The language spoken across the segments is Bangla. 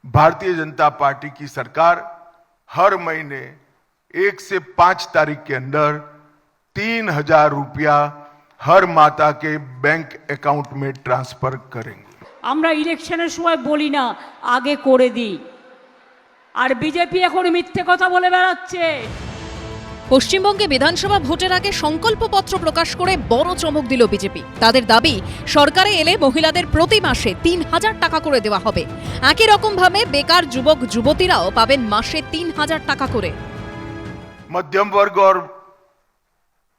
भारतीय जनता पार्टी की सरकार हर महीने 1 से 5 तारीख के अंदर 3,000 रुपया हर माता के बैंक अकाउंट में ट्रांसफर करेंगे। আমরা ইলেকশনের সময় বলি না, আগে করে দিই। আর বিজেপি এখন মিথ্যে কথা বলে বেড়াচ্ছে। পশ্চিমবঙ্গে বিধানসভা ভোটের আগে সংকল্পপত্র প্রকাশ করে বড় চমক দিল বিজেপি। তাদের দাবি, সরকারে এলে মহিলাদের প্রতি মাসে 3,000 টাকা করে দেওয়া হবে। একই রকম ভাবে বেকার যুবক যুবতীরাও পাবেন মাসে 3,000 টাকা করে। मध्यम वर्ग और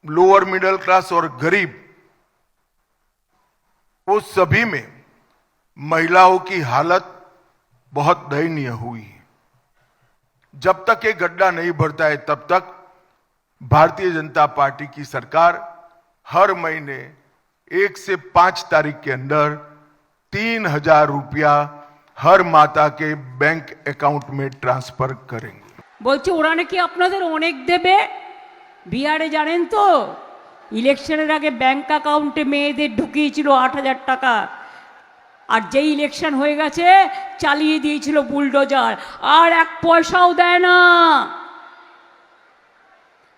लोअर मिडिल क्लास और गरीब, वो सभी में महिलाओं की हालत बहुत दयनीय हुई है। जब तक ये गड्ढा नहीं भरता है तब तक भारतीय जनता पार्टी की सरकार हर महीने 1 से 5 तारीख के अंदर 3,000 रुपया हर माता के बैंक अकाउंट में ट्रांसफर करेंगे। বলছে ওরা নাকি আপনাদের অনেক দেবে। বিহারে জানেন তো, ইলেকশনের আগে ব্যাংক অ্যাকাউন্টে মেয়েদের ঢুকিয়েছিল 8,000 টাকা, আর যেই ইলেকশন হয়ে গেছে চালিয়ে দিয়েছিল বুলডোজার, আর 1 পয়সাও দেয় না।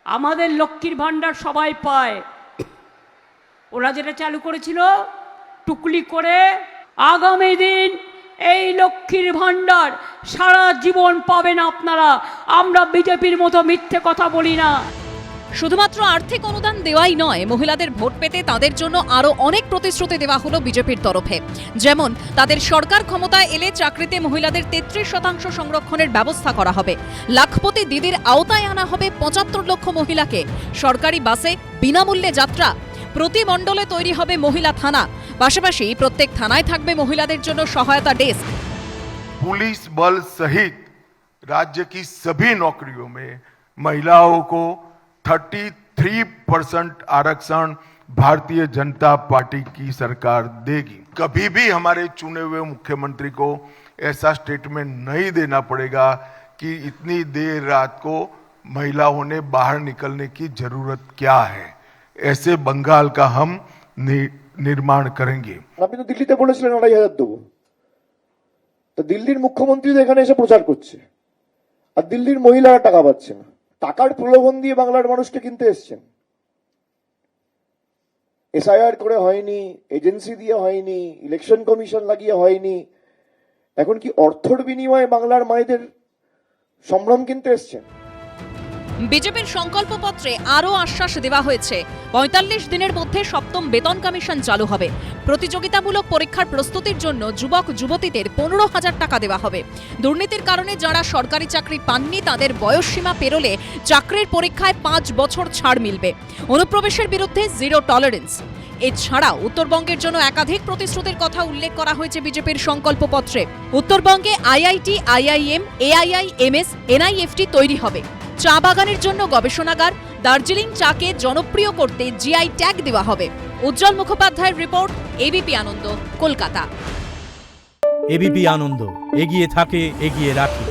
আমাদের লক্ষ্মীর ভাণ্ডার সবাই পায়, ওরা যেটা চালু করেছিল টুকলি করে। আগামী দিন এই লক্ষ্মীর ভাণ্ডার সারা জীবন পাবেন আপনারা। আমরা বিজেপির মতো মিথ্যে কথা বলি না। শুধুমাত্র আর্থিক অনুদান দেওয়াই নয়, মহিলাদের ভোট পেতে তাদের জন্য আরো অনেক প্রতিশ্রুতি দেওয়া হলো বিজেপির তরফে। যেমন, তাদের সরকার ক্ষমতায় এলে চাকরিতে মহিলাদের 33% সংরক্ষণের ব্যবস্থা করা হবে। লাখপতি দিদির আওতায় আনা হবে 75 লক্ষ মহিলাকে। সরকারি বাসে বিনামূল্যে যাত্রা। প্রতি মণ্ডলে তৈরি হবে মহিলা থানা। পাশাপাশি প্রত্যেক থানায় থাকবে মহিলাদের জন্য সহায়তা ডেস্ক। पुलिस बल सहित राज्य की सभी नौकरियों में महिलाओं को 33% आरक्षण भारतीय जनता पार्टी की सरकार देगी। कभी भी हमारे चुने हुए मुख्यमंत्री को ऐसा स्टेटमेंट नहीं देना पड़ेगा कि इतनी देर रात को महिलाओं ने बाहर निकलने की जरूरत क्या है। ऐसे बंगाल का हम निर्माण करेंगे। আপনি তো দিল্লিতে বলেছিলেন 2,500 দেবো, তো দিল্লির মুখ্যমন্ত্রী এখানে এসে প্রচার করছে, আর দিল্লির মহিলারা টাকা পাচ্ছে না। টাকার প্রলোভন দিয়ে বাংলার মানুষকে কিনতে এসছেন। এসআইআর করে হয়নি, এজেন্সি দিয়ে হয়নি, ইলেকশন কমিশন লাগিয়ে হয়নি, এখন কি অর্থর বিনিময়ে বাংলার মায়েদের সম্ভ্রম কিনতে এসছেন? বিজেপির সংকল্পপত্রে আরও আশ্বাস দেওয়া হয়েছে, 45 দিনের মধ্যে 7ম বেতন কমিশন চালু হবে। প্রতিযোগিতামূলক পরীক্ষার প্রস্তুতির জন্য যুবক যুবতীদের 15,000 টাকা দেওয়া হবে। দুর্নীতির কারণে যারা সরকারি চাকরি পাননি তাদের বয়সসীমা পেরোলে চাকরির পরীক্ষায় 5 বছর ছাড় মিলবে। অনুপ্রবেশের বিরুদ্ধে জিরো টলারেন্স। এছাড়াও উত্তরবঙ্গের জন্য একাধিক প্রতিশ্রুতির কথা উল্লেখ করা হয়েছে বিজেপির সংকল্পপত্রে। উত্তরবঙ্গে আইআইটি, আইআইএম, এআইআইএমএস, এনআইএফটি তৈরি হবে। চা বাগানের জন্য গবেষণাগার। দার্জিলিং চাকে জনপ্রিয় করতে জিআই ট্যাগ দেওয়া হবে। উজ্জ্বল মুখোপাধ্যায়ের রিপোর্ট, এবিপি আনন্দ, কলকাতা। এবিপি আনন্দ, এগিয়ে থাকে, এগিয়ে রাখে।